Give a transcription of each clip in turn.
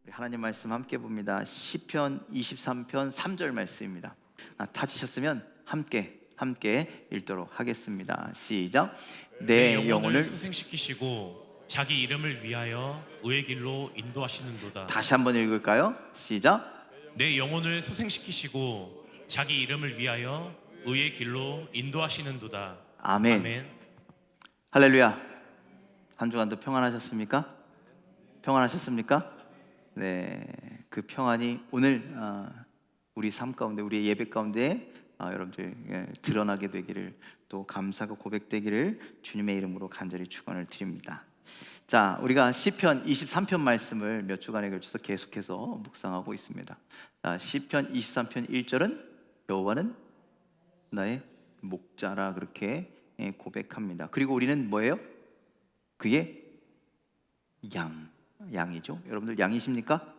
우리 하나님 말씀 함께 봅니다. 시편 23편 3절 말씀입니다. 찾으셨으면 함께 읽도록 하겠습니다. 시작. 내 영혼을 소생시키시고 자기 이름을 위하여 의의 길로 인도하시는도다. 다시 한번 읽을까요? 시작. 내 영혼을 소생시키시고 자기 이름을 위하여 의의 길로 인도하시는도다. 아멘. 아멘. 할렐루야. 한 주간도 평안하셨습니까? 평안하셨습니까? 네, 그 평안이 오늘 우리 삶 가운데, 우리의 예배 가운데 여러분들 드러나게 되기를, 또 감사가 고백되기를 주님의 이름으로 간절히 축원을 드립니다. 자, 우리가 시편 23편 말씀을 몇 주간에 걸쳐서 계속해서 묵상하고 있습니다. 자, 시편 23편 1절은 여호와는 나의 목자라 그렇게 고백합니다. 그리고 우리는 뭐예요? 그의 양이죠. 여러분들 양이십니까?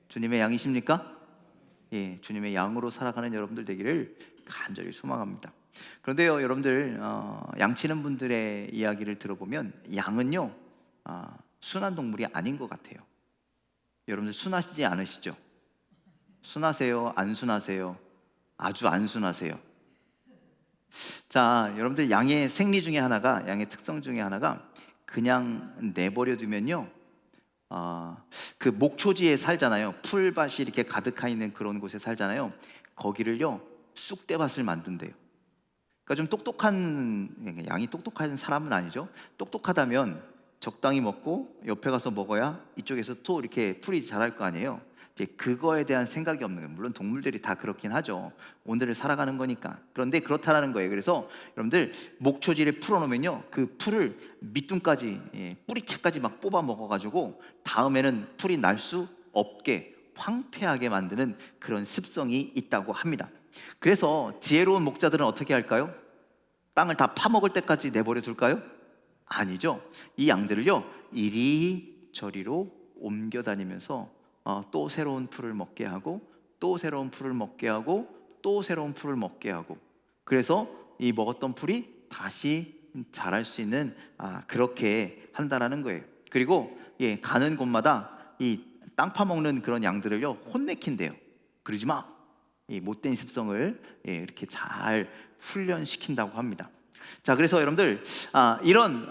주님의 양이십니까? 예, 주님의 양으로 살아가는 여러분들 되기를 간절히 소망합니다. 그런데요, 여러분들 양치는 분들의 이야기를 들어보면 양은요 순한 동물이 아닌 것 같아요. 여러분들 순하시지 않으시죠? 순하세요? 안 순하세요? 아주 안 순하세요. 자, 여러분들 양의 생리 중에 하나가, 양의 특성 중에 하나가 그냥 내버려 두면요 그 목초지에 살잖아요. 풀밭이 이렇게 가득해 있는 그런 곳에 살잖아요. 거기를요 쑥대밭을 만든대요. 그러니까 좀 똑똑한, 양이 똑똑한 사람은 아니죠. 똑똑하다면 적당히 먹고 옆에 가서 먹어야 이쪽에서 또 이렇게 풀이 자랄 거 아니에요. 이제 그거에 대한 생각이 없는 거예요. 물론 동물들이 다 그렇긴 하죠. 오늘을 살아가는 거니까. 그런데 그렇다라는 거예요. 그래서 여러분들 목초지를 풀어놓으면요 그 풀을 밑둥까지, 뿌리채까지 막 뽑아 먹어가지고 다음에는 풀이 날 수 없게 황폐하게 만드는 그런 습성이 있다고 합니다. 그래서 지혜로운 목자들은 어떻게 할까요? 땅을 다 파먹을 때까지 내버려 둘까요? 아니죠. 이 양들을요 이리저리로 옮겨 다니면서 또 새로운 풀을 먹게 하고, 또 새로운 풀을 먹게 하고, 또 새로운 풀을 먹게 하고, 그래서 이 먹었던 풀이 다시 자랄 수 있는 그렇게 한다라는 거예요. 그리고 가는 곳마다 이 땅 파먹는 그런 양들을요 혼내킨대요. 그러지 마. 이 못된 습성을 이렇게 잘 훈련시킨다고 합니다. 자, 그래서 여러분들 이런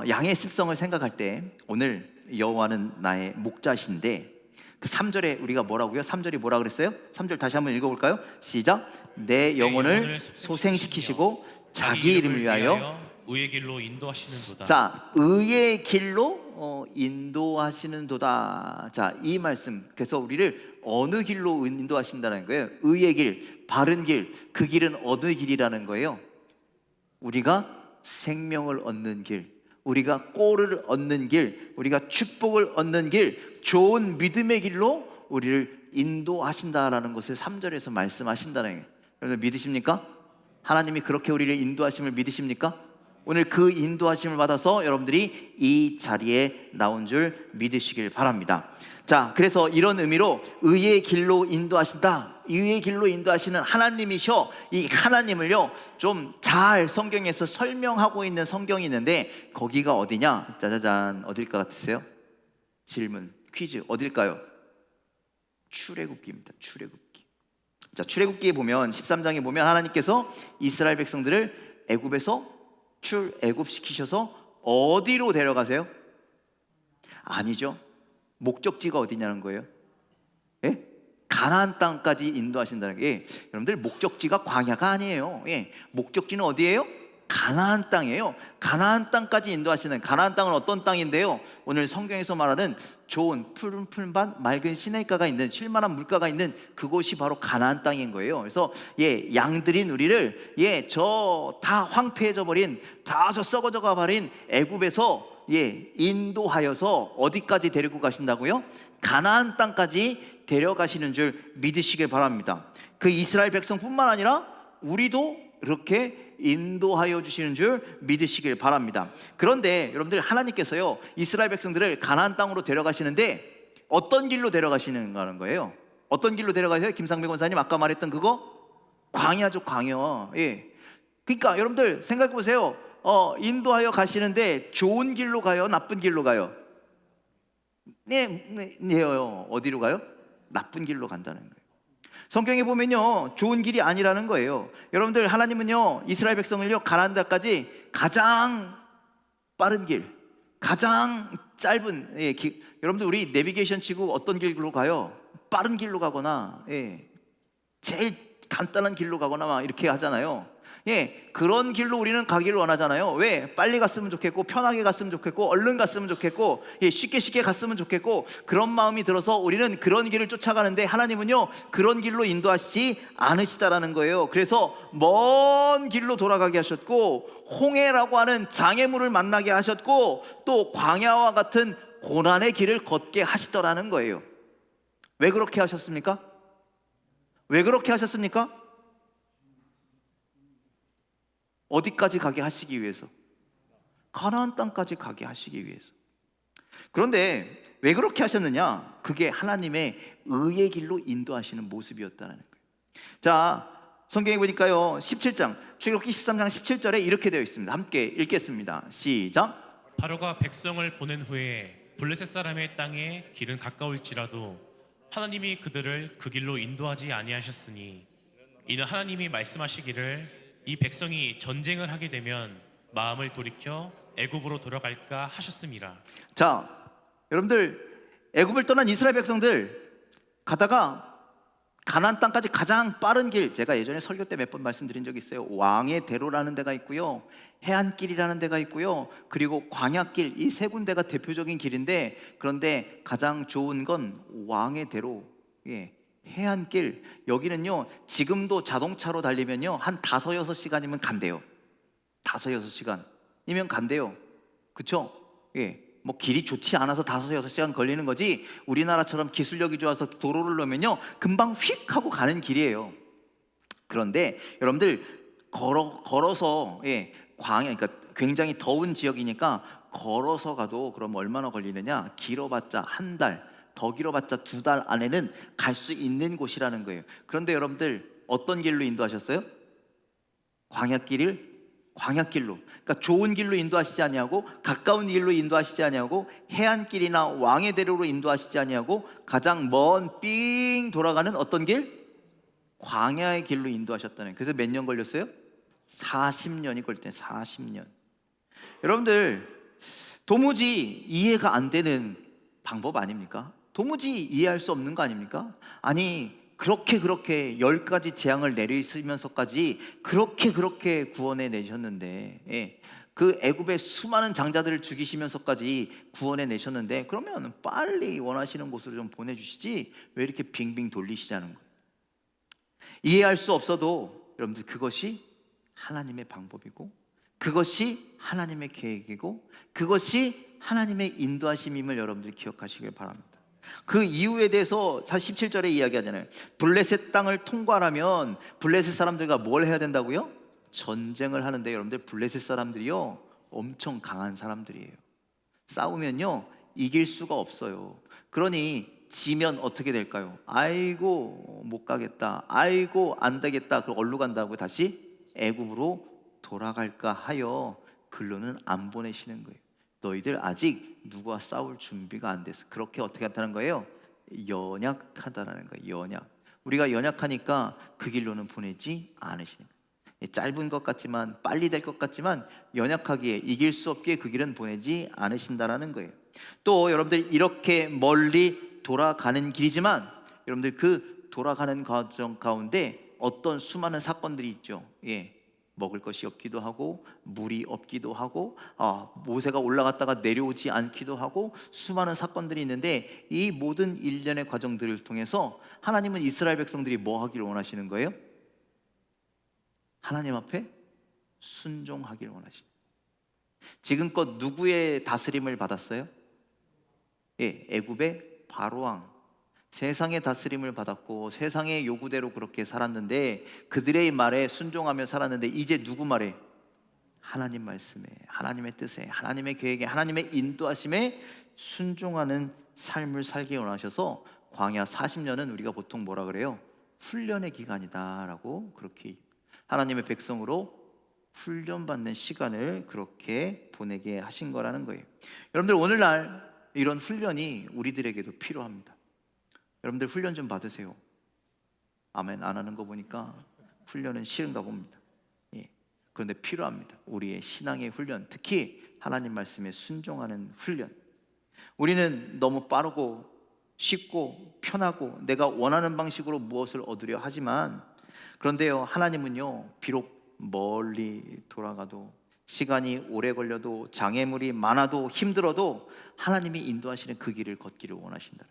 양의 습성을 생각할 때 오늘 여호와는 나의 목자신데, 그 3절에 우리가 뭐라고요? 3절이 뭐라 그랬어요? 3절 다시 한번 읽어볼까요? 시작. 내 영혼을 소생시키시고 자기 이름을 위하여 의의 길로 인도하시는도다. 자, 의의 길로 인도하시는도다. 자, 이 말씀, 그래서 우리를 어느 길로 인도하신다는 거예요? 의의 길, 바른 길, 그 길은 어느 길이라는 거예요? 우리가 생명을 얻는 길, 우리가 꼴을 얻는 길, 우리가 축복을 얻는 길, 좋은 믿음의 길로 우리를 인도하신다라는 것을 3절에서 말씀하신다는 거예요. 여러분 믿으십니까? 하나님이 그렇게 우리를 인도하심을 믿으십니까? 오늘 그 인도하심을 받아서 여러분들이 이 자리에 나온 줄 믿으시길 바랍니다. 자, 그래서 이런 의미로 의의 길로 인도하신다, 의의 길로 인도하시는 하나님이셔, 이 하나님을요 좀 잘 성경에서 설명하고 있는 성경이 있는데, 거기가 어디냐? 짜자잔, 어딜 것 같으세요? 질문, 퀴즈, 어딜까요? 출애굽기입니다. 출애굽기. 자, 출애굽기에 보면 13장에 보면 하나님께서 이스라엘 백성들을 애굽에서 출애굽시키셔서 어디로 데려가세요? 아니죠. 목적지가 어디냐는 거예요? 예? 가나안 땅까지 인도하신다는 게, 여러분들 목적지가 광야가 아니에요. 목적지는 어디예요? 가나안 땅이에요. 가나안 땅까지 인도하시는, 가나안 땅은 어떤 땅인데요? 오늘 성경에서 말하는 좋은 푸른 풀밭, 맑은 시냇가가 있는, 쉴만한 물가가 있는 그곳이 바로 가나안 땅인 거예요. 그래서 양들인 우리를 저 다 황폐해져 버린, 다 저 썩어져 가버린 애굽에서 인도하여서 어디까지 데리고 가신다고요? 가나안 땅까지 데려가시는 줄 믿으시길 바랍니다. 그 이스라엘 백성뿐만 아니라 우리도 이렇게 인도하여 주시는 줄 믿으시길 바랍니다. 그런데 여러분들, 하나님께서요 이스라엘 백성들을 가나안 땅으로 데려가시는데 어떤 길로 데려가시는 거예요? 어떤 길로 데려가세요? 김상배 권사님 아까 말했던 그거 광야죠, 광야. 그러니까 여러분들 생각해 보세요. 인도하여 가시는데 좋은 길로 가요, 나쁜 길로 가요? 네요. 어디로 가요? 나쁜 길로 간다는 거예요. 성경에 보면요, 좋은 길이 아니라는 거예요. 여러분들, 하나님은요 이스라엘 백성을요 가나안 땅까지 가장 빠른 길, 가장 짧은 여러분들, 우리 내비게이션 치고 어떤 길로 가요? 빠른 길로 가거나 제일 간단한 길로 가거나 막 이렇게 하잖아요. 그런 길로 우리는 가기를 원하잖아요. 왜? 빨리 갔으면 좋겠고, 편하게 갔으면 좋겠고, 얼른 갔으면 좋겠고, 쉽게 갔으면 좋겠고, 그런 마음이 들어서 우리는 그런 길을 쫓아가는데, 하나님은요 그런 길로 인도하시지 않으시다라는 거예요. 그래서 먼 길로 돌아가게 하셨고, 홍해라고 하는 장애물을 만나게 하셨고, 또 광야와 같은 고난의 길을 걷게 하시더라는 거예요. 왜 그렇게 하셨습니까? 왜 그렇게 하셨습니까? 어디까지 가게 하시기 위해서? 가나안 땅까지 가게 하시기 위해서. 그런데 왜 그렇게 하셨느냐? 그게 하나님의 의의 길로 인도하시는 모습이었다는 거예요. 자, 성경에 보니까요 17장, 출애굽기 13장 17절에 이렇게 되어 있습니다. 함께 읽겠습니다. 시작. 바로가 백성을 보낸 후에 블레셋 사람의 땅에 길은 가까울지라도 하나님이 그들을 그 길로 인도하지 아니하셨으니, 이는 하나님이 말씀하시기를 이 백성이 전쟁을 하게 되면 마음을 돌이켜 애굽으로 돌아갈까 하셨음이라. 자, 여러분들, 애굽을 떠난 이스라엘 백성들 가다가 가나안 땅까지 가장 빠른 길, 제가 예전에 설교 때 몇 번 말씀드린 적이 있어요. 왕의 대로라는 데가 있고요, 해안길이라는 데가 있고요, 그리고 광야길, 이 세 군데가 대표적인 길인데, 그런데 가장 좋은 건 왕의 대로, 해안길. 여기는요 지금도 자동차로 달리면요 한 5-6시간이면 간대요. 5-6시간이면 간대요. 그쵸? 뭐 길이 좋지 않아서 5-6시간 걸리는 거지, 우리나라처럼 기술력이 좋아서 도로를 놓으면요 금방 휙 하고 가는 길이에요. 그런데 여러분들, 걸어서 광야, 그러니까 굉장히 더운 지역이니까 걸어서 가도 그럼 얼마나 걸리느냐? 길어봤자 한 달, 더 길어봤자 2달 안에는 갈 수 있는 곳이라는 거예요. 그런데 여러분들, 어떤 길로 인도하셨어요? 광야길로. 그러니까 좋은 길로 인도하시지 아니하고, 가까운 길로 인도하시지 아니하고, 해안길이나 왕의 대로로 인도하시지 아니하고, 가장 먼 삥 돌아가는 어떤 길? 광야의 길로 인도하셨다는 거예요. 그래서 몇 년 걸렸어요? 40년이 걸렸대요. 40년. 여러분들, 도무지 이해가 안 되는 방법 아닙니까? 도무지 이해할 수 없는 거 아닙니까? 아니, 그렇게 10가지 재앙을 내리시면서까지 그렇게 구원해 내셨는데, 그 애굽의 수많은 장자들을 죽이시면서까지 구원해 내셨는데, 그러면 빨리 원하시는 곳으로 좀 보내주시지 왜 이렇게 빙빙 돌리시자는 거예요. 이해할 수 없어도 여러분들, 그것이 하나님의 방법이고, 그것이 하나님의 계획이고, 그것이 하나님의 인도하심임을 여러분들 기억하시길 바랍니다. 그 이유에 대해서 17절에 이야기하잖아요. 블레셋 땅을 통과하려면 블레셋 사람들과 뭘 해야 된다고요? 전쟁을 하는데, 여러분들, 블레셋 사람들이요 엄청 강한 사람들이에요. 싸우면요 이길 수가 없어요. 그러니 지면 어떻게 될까요? 아이고 못 가겠다, 아이고 안 되겠다, 그럼 어디로 간다고? 다시 애굽으로 돌아갈까 하여 글로는 안 보내시는 거예요. 너희들 아직 누구와 싸울 준비가 안 돼서. 그렇게 어떻게 한다는 거예요? 연약하다라는 거예요. 연약. 우리가 연약하니까 그 길로는 보내지 않으시는 거예요. 짧은 것 같지만, 빨리 될 것 같지만, 연약하기에, 이길 수 없기에 그 길은 보내지 않으신다라는 거예요. 또 여러분들, 이렇게 멀리 돌아가는 길이지만, 여러분들, 그 돌아가는 과정 가운데 어떤 수많은 사건들이 있죠. 먹을 것이 없기도 하고, 물이 없기도 하고, 모세가 올라갔다가 내려오지 않기도 하고, 수많은 사건들이 있는데, 이 모든 일련의 과정들을 통해서 하나님은 이스라엘 백성들이 뭐 하기를 원하시는 거예요? 하나님 앞에 순종하기를 원하시는 거예요. 지금껏 누구의 다스림을 받았어요? 애굽의 바로왕. 세상의 다스림을 받았고, 세상의 요구대로 그렇게 살았는데, 그들의 말에 순종하며 살았는데, 이제 누구 말에? 하나님 말씀에, 하나님의 뜻에, 하나님의 계획에, 하나님의 인도하심에 순종하는 삶을 살기 원하셔서 광야 40년은 우리가 보통 뭐라 그래요? 훈련의 기간이다라고, 그렇게 하나님의 백성으로 훈련받는 시간을 그렇게 보내게 하신 거라는 거예요. 여러분들, 오늘날 이런 훈련이 우리들에게도 필요합니다. 여러분들 훈련 좀 받으세요. 아멘. 안 하는 거 보니까 훈련은 싫은가 봅니다. 예. 그런데 필요합니다. 우리의 신앙의 훈련, 특히 하나님 말씀에 순종하는 훈련. 우리는 너무 빠르고 쉽고 편하고 내가 원하는 방식으로 무엇을 얻으려 하지만, 그런데요, 하나님은요, 비록 멀리 돌아가도 시간이 오래 걸려도 장애물이 많아도 힘들어도 하나님이 인도하시는 그 길을 걷기를 원하신다.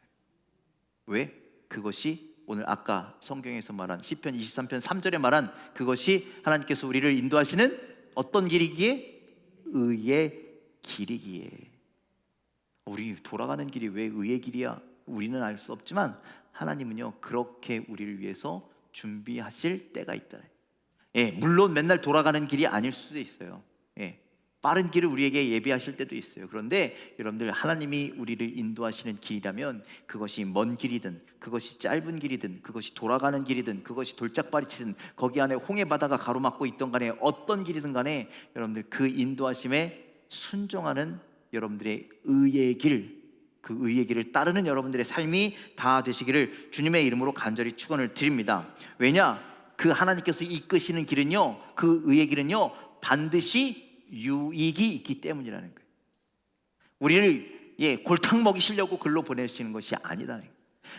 왜? 그것이 오늘 아까 성경에서 말한 시편 23편 3절에 말한 그것이 하나님께서 우리를 인도하시는 어떤 길이기에? 의의 길이기에. 우리 돌아가는 길이 왜 의의 길이야? 우리는 알 수 없지만 하나님은요, 그렇게 우리를 위해서 준비하실 때가 있다. 예, 물론 맨날 돌아가는 길이 아닐 수도 있어요. 예, 빠른 길을 우리에게 예비하실 때도 있어요. 그런데 여러분들, 하나님이 우리를 인도하시는 길이라면 그것이 먼 길이든 그것이 짧은 길이든 그것이 돌아가는 길이든 그것이 돌짝발이치든 거기 안에 홍해 바다가 가로막고 있던 간에 어떤 길이든 간에 여러분들 그 인도하심에 순종하는 여러분들의 의의 길, 그 의의 길을 따르는 여러분들의 삶이 다 되시기를 주님의 이름으로 간절히 축원을 드립니다. 왜냐? 그 하나님께서 이끄시는 길은요, 그 의의 길은요, 반드시 유익이 있기 때문이라는 거예요. 우리를 골탕 먹이시려고 글로 보내시는 것이 아니다는 거예요.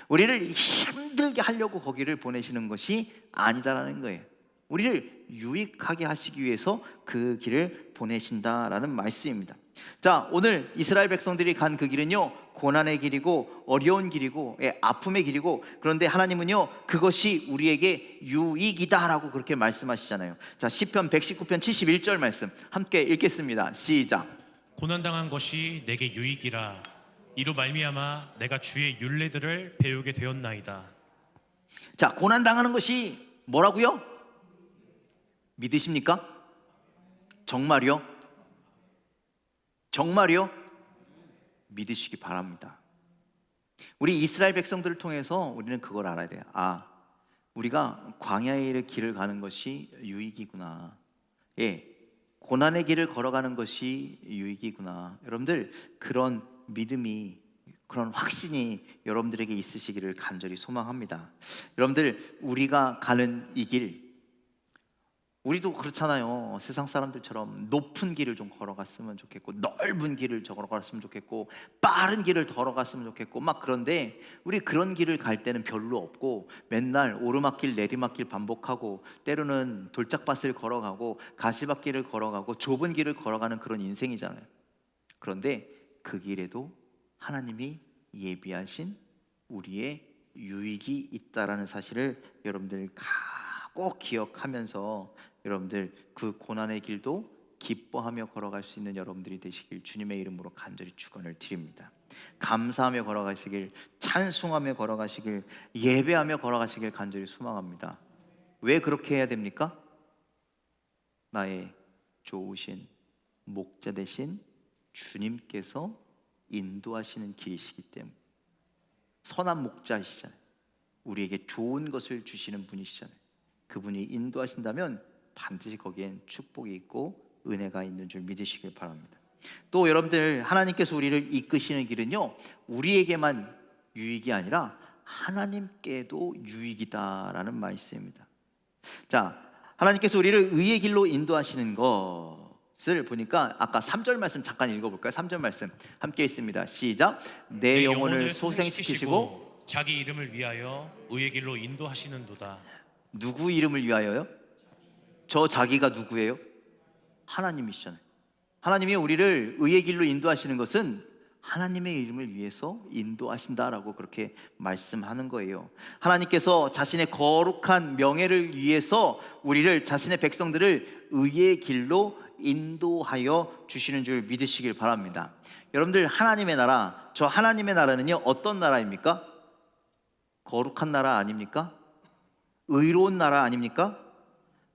우리를 힘들게 하려고 거기를 보내시는 것이 아니다라는 거예요. 우리를 유익하게 하시기 위해서 그 길을 보내신다라는 말씀입니다. 자, 오늘 이스라엘 백성들이 간 그 길은요, 고난의 길이고 어려운 길이고 아픔의 길이고, 그런데 하나님은요, 그것이 우리에게 유익이다라고 그렇게 말씀하시잖아요. 자, 시편 119편 71절 말씀 함께 읽겠습니다. 시작. 고난당한 것이 내게 유익이라. 이로 말미암아 내가 주의 율례들을 배우게 되었나이다. 자, 고난당하는 것이 뭐라고요? 믿으십니까? 정말요? 정말요? 믿으시기 바랍니다. 우리 이스라엘 백성들을 통해서 우리는 그걸 알아야 돼요. 아, 우리가 광야의 길을 가는 것이 유익이구나. 예, 고난의 길을 걸어가는 것이 유익이구나. 여러분들, 그런 믿음이, 그런 확신이 여러분들에게 있으시기를 간절히 소망합니다. 여러분들, 우리가 가는 이 길, 우리도 그렇잖아요. 세상 사람들처럼 높은 길을 좀 걸어갔으면 좋겠고, 넓은 길을 걸어갔으면 좋겠고, 빠른 길을 걸어갔으면 좋겠고 막. 그런데 우리 그런 길을 갈 때는 별로 없고, 맨날 오르막길 내리막길 반복하고, 때로는 돌짝밭을 걸어가고 가시밭길을 걸어가고 좁은 길을 걸어가는 그런 인생이잖아요. 그런데 그 길에도 하나님이 예비하신 우리의 유익이 있다라는 사실을 여러분들 꼭 기억하면서 여러분들 그 고난의 길도 기뻐하며 걸어갈 수 있는 여러분들이 되시길 주님의 이름으로 간절히 축원을 드립니다. 감사하며 걸어가시길, 찬송하며 걸어가시길, 예배하며 걸어가시길 간절히 소망합니다. 왜 그렇게 해야 됩니까? 나의 좋으신 목자 되신 주님께서 인도하시는 길이시기 때문에. 선한 목자이시잖아요. 우리에게 좋은 것을 주시는 분이시잖아요. 그분이 인도하신다면 반드시 거기엔 축복이 있고 은혜가 있는 줄 믿으시길 바랍니다. 또 여러분들, 하나님께서 우리를 이끄시는 길은요, 우리에게만 유익이 아니라 하나님께도 유익이다라는 말씀입니다. 자, 하나님께서 우리를 의의 길로 인도하시는 것을 보니까 아까 3절 말씀 잠깐 읽어볼까요? 3절 말씀 함께 있습니다. 시작. 내 영혼을 소생시키시고 자기 이름을 위하여 의의 길로 인도하시는도다. 누구 이름을 위하여요? 저 자기가 누구예요? 하나님이시잖아요. 하나님이 우리를 의의 길로 인도하시는 것은 하나님의 이름을 위해서 인도하신다라고 그렇게 말씀하는 거예요. 하나님께서 자신의 거룩한 명예를 위해서 우리를, 자신의 백성들을 의의 길로 인도하여 주시는 줄 믿으시길 바랍니다. 여러분들, 하나님의 나라, 저 하나님의 나라는요, 어떤 나라입니까? 거룩한 나라 아닙니까? 의로운 나라 아닙니까?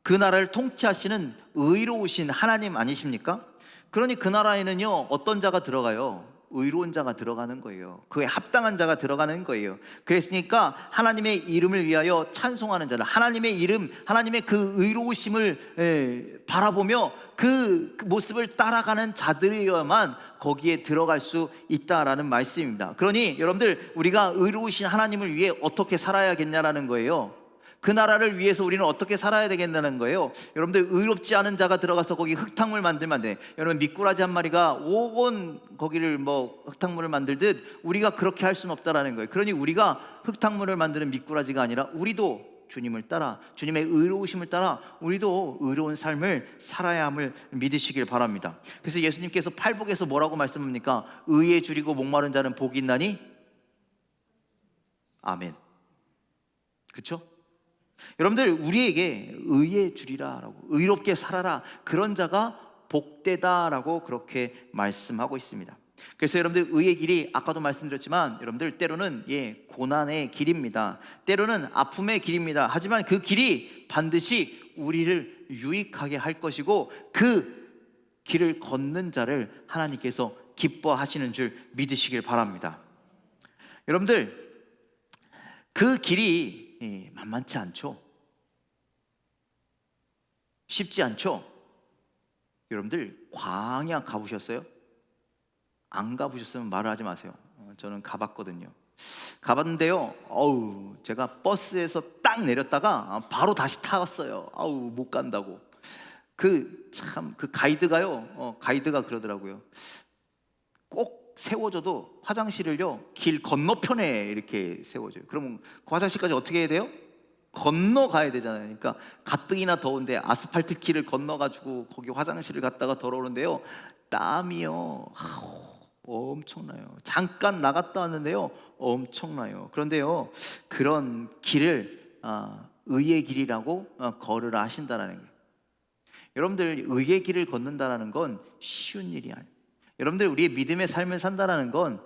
그 나라를 통치하시는 의로우신 하나님 아니십니까? 그러니 그 나라에는요, 어떤 자가 들어가요? 의로운 자가 들어가는 거예요. 그에 합당한 자가 들어가는 거예요. 그랬으니까 하나님의 이름을 위하여 찬송하는 자들, 하나님의 이름, 하나님의 그 의로우심을 바라보며 그 모습을 따라가는 자들이어야만 거기에 들어갈 수 있다라는 말씀입니다. 그러니 여러분들, 우리가 의로우신 하나님을 위해 어떻게 살아야겠냐라는 거예요. 그 나라를 위해서 우리는 어떻게 살아야 되겠다는 거예요. 여러분들, 의롭지 않은 자가 들어가서 거기 흙탕물 만들면 안 돼. 여러분, 미꾸라지 한 마리가 5억 원 거기를 흙탕물을 만들듯 우리가 그렇게 할 수는 없다라는 거예요. 그러니 우리가 흙탕물을 만드는 미꾸라지가 아니라 우리도 주님을 따라, 주님의 의로우심을 따라 우리도 의로운 삶을 살아야 함을 믿으시길 바랍니다. 그래서 예수님께서 팔복에서 뭐라고 말씀합니까? 의에 줄이고 목마른 자는 복이 있나니? 아멘. 그렇죠? 여러분들, 우리에게 의에 줄이라라고, 의롭게 살아라, 그런 자가 복되다라고 그렇게 말씀하고 있습니다. 그래서 여러분들, 의의 길이 아까도 말씀드렸지만 여러분들, 때로는 고난의 길입니다. 때로는 아픔의 길입니다. 하지만 그 길이 반드시 우리를 유익하게 할 것이고, 그 길을 걷는 자를 하나님께서 기뻐하시는 줄 믿으시길 바랍니다. 여러분들, 그 길이 만만치 않죠. 쉽지 않죠. 여러분들, 광야 가보셨어요? 안 가보셨으면 말을 하지 마세요. 저는 가봤거든요. 가봤는데요, 제가 버스에서 딱 내렸다가 바로 다시 타왔어요. 못 간다고. 그 가이드가요, 가이드가 그러더라고요. 꼭 세워줘도 화장실을요, 길 건너편에 이렇게 세워줘요. 그러면 그 화장실까지 어떻게 해야 돼요? 건너가야 되잖아요. 그러니까 가뜩이나 더운데 아스팔트 길을 건너가지고 거기 화장실을 갔다가 돌아오는데요, 땀이요, 엄청나요. 잠깐 나갔다 왔는데요, 엄청나요. 그런데요, 그런 길을 의의 길이라고 걸으라 하신다라는 거예요. 여러분들, 의의 길을 걷는다라는 건 쉬운 일이 아니에요. 여러분들, 우리의 믿음의 삶을 산다라는 건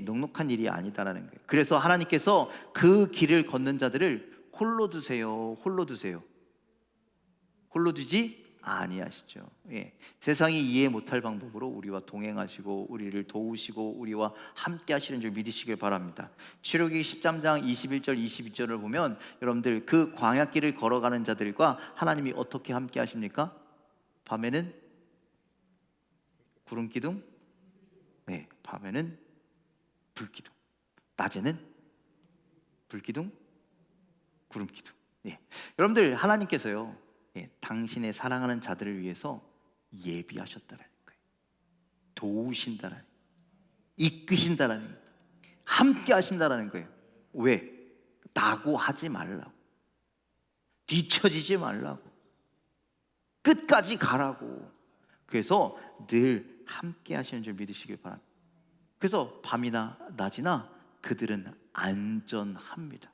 녹록한 일이 아니다라는 거예요. 그래서 하나님께서 그 길을 걷는 자들을 홀로 두세요. 홀로 두세요. 홀로 두지 아니하시죠. 세상이 이해 못할 방법으로 우리와 동행하시고 우리를 도우시고 우리와 함께 하시는 줄 믿으시길 바랍니다. 출애굽기 13장 21절 22절을 보면 여러분들, 그 광야길을 걸어가는 자들과 하나님이 어떻게 함께 하십니까? 밤에는 구름 기둥, 밤에는 불 기둥, 낮에는 불 기둥, 구름 기둥. 여러분들, 하나님께서요, 당신의 사랑하는 자들을 위해서 예비하셨다라는 거예요. 도우신다라는 거예요. 이끄신다라는 거예요. 함께 하신다라는 거예요. 왜? 낙오하지 말라고, 뒤처지지 말라고, 끝까지 가라고. 그래서 늘 함께 하시는 줄 믿으시길 바랍니다. 그래서 밤이나 낮이나 그들은 안전합니다.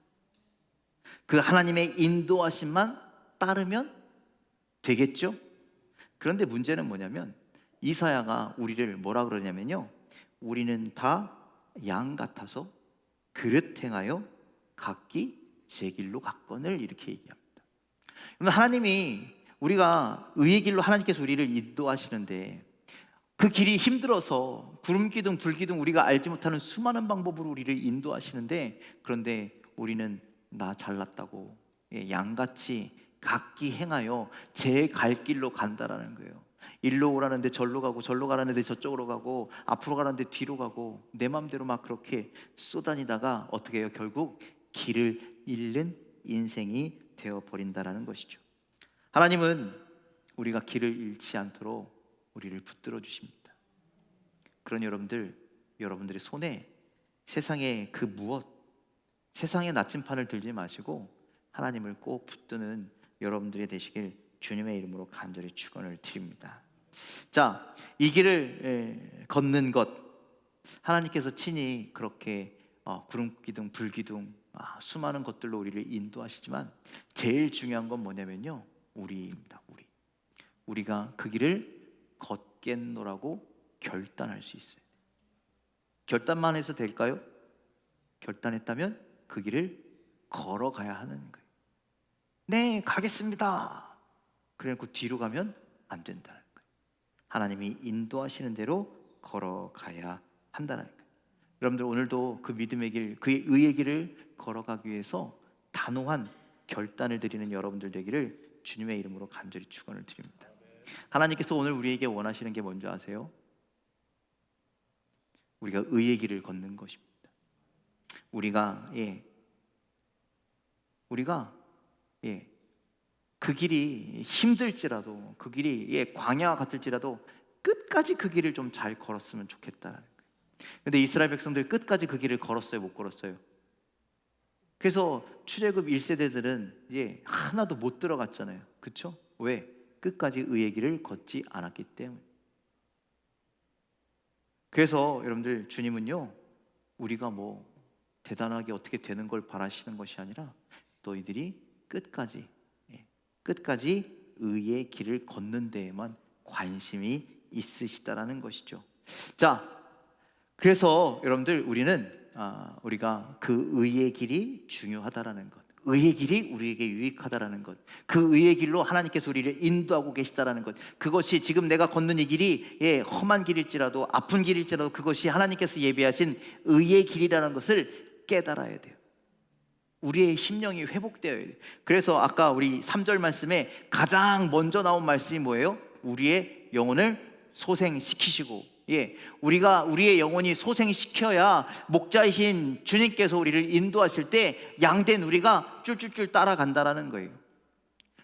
그 하나님의 인도하심만 따르면 되겠죠? 그런데 문제는 뭐냐면, 이사야가 우리를 뭐라 그러냐면요, 우리는 다 양 같아서 그릇 행하여 각기 제 길로 갔거늘, 이렇게 얘기합니다. 하나님이, 우리가 의의 길로 하나님께서 우리를 인도하시는데 그 길이 힘들어서 구름 기둥, 불 기둥, 우리가 알지 못하는 수많은 방법으로 우리를 인도하시는데, 그런데 우리는 나 잘났다고 양같이 각기 행하여 제 갈 길로 간다라는 거예요. 일로 오라는데 절로 가고, 절로 가라는데 저쪽으로 가고, 앞으로 가라는데 뒤로 가고, 내 맘대로 막 그렇게 쏘다니다가 어떻게 해요? 결국 길을 잃는 인생이 되어버린다라는 것이죠. 하나님은 우리가 길을 잃지 않도록 우리를 붙들어 주십니다. 그런 여러분들의 손에 세상의 그 무엇, 세상의 나침판을 들지 마시고 하나님을 꼭 붙드는 여러분들이 되시길 주님의 이름으로 간절히 축원을 드립니다. 자, 이 길을 걷는 것, 하나님께서 친히 그렇게 구름 기둥, 불 기둥, 수많은 것들로 우리를 인도하시지만 제일 중요한 건 뭐냐면요, 우리입니다. 우리가 그 길을 걷겠노라고 결단할 수 있어요. 결단만 해서 될까요? 결단했다면 그 길을 걸어가야 하는 거예요. 네, 가겠습니다. 그래놓고 뒤로 가면 안 된다는 거예요. 하나님이 인도하시는 대로 걸어가야 한다는 거예요. 여러분들 오늘도 그 믿음의 길, 그 의의 길을 걸어가기 위해서 단호한 결단을 드리는 여러분들 되기를 주님의 이름으로 간절히 축원을 드립니다. 하나님께서 오늘 우리에게 원하시는 게 뭔지 아세요? 우리가 의의 길을 걷는 것입니다. 우리가 그 길이 힘들지라도, 그 길이 광야와 같을지라도 끝까지 그 길을 좀 잘 걸었으면 좋겠다는 거예요. 근데 이스라엘 백성들 끝까지 그 길을 걸었어요, 못 걸었어요? 그래서 출애굽 1세대들은 하나도 못 들어갔잖아요. 그렇죠? 왜? 끝까지 의의 길을 걷지 않았기 때문에. 그래서 여러분들, 주님은요, 우리가 뭐 대단하게 어떻게 되는 걸 바라시는 것이 아니라 너희들이 끝까지 의의 길을 걷는 데에만 관심이 있으시다라는 것이죠. 자, 그래서 여러분들, 우리가 그 의의 길이 중요하다라는 것, 의의 길이 우리에게 유익하다라는 것, 그 의의 길로 하나님께서 우리를 인도하고 계시다라는 것, 그것이 지금 내가 걷는 이 길이 험한 길일지라도, 아픈 길일지라도 그것이 하나님께서 예비하신 의의 길이라는 것을 깨달아야 돼요. 우리의 심령이 회복되어야 돼요. 그래서 아까 우리 3절 말씀에 가장 먼저 나온 말씀이 뭐예요? 우리의 영혼을 소생시키시고, 우리의 영혼이 소생시켜야 목자이신 주님께서 우리를 인도하실 때 양된 우리가 쫄쫄쫄 따라간다라는 거예요.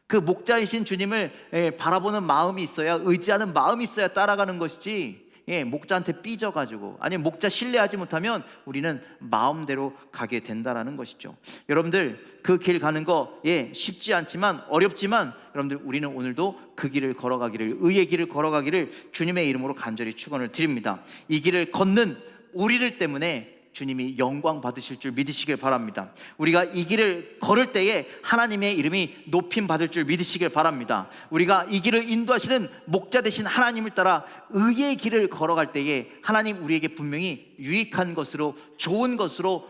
그 목자이신 주님을 바라보는 마음이 있어야, 의지하는 마음이 있어야 따라가는 것이지, 목자한테 삐져가지고, 아니면 목자 신뢰하지 못하면 우리는 마음대로 가게 된다라는 것이죠. 여러분들, 그 길 가는 거 쉽지 않지만, 어렵지만, 여러분들, 우리는 오늘도 그 길을 걸어가기를, 의의 길을 걸어가기를 주님의 이름으로 간절히 축원을 드립니다. 이 길을 걷는 우리를 때문에 주님이 영광 받으실 줄 믿으시길 바랍니다. 우리가 이 길을 걸을 때에 하나님의 이름이 높임 받을 줄 믿으시길 바랍니다. 우리가 이 길을 인도하시는 목자 되신 하나님을 따라 의의 길을 걸어갈 때에 하나님 우리에게 분명히 유익한 것으로, 좋은 것으로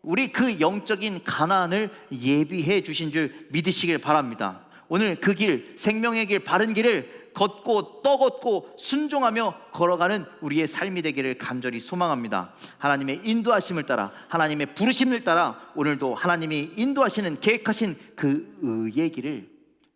우리 그 영적인 가나안을 예비해 주신 줄 믿으시길 바랍니다. 오늘 그 길, 생명의 길, 바른 길을 걷고 떠걷고 순종하며 걸어가는 우리의 삶이 되기를 간절히 소망합니다. 하나님의 인도하심을 따라, 하나님의 부르심을 따라 오늘도 하나님이 인도하시는, 계획하신 그 의의 길을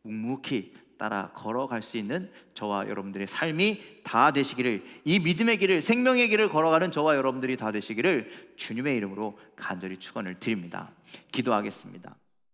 묵묵히 따라 걸어갈 수 있는 저와 여러분들의 삶이 다 되시기를, 이 믿음의 길을, 생명의 길을 걸어가는 저와 여러분들이 다 되시기를 주님의 이름으로 간절히 축원을 드립니다. 기도하겠습니다.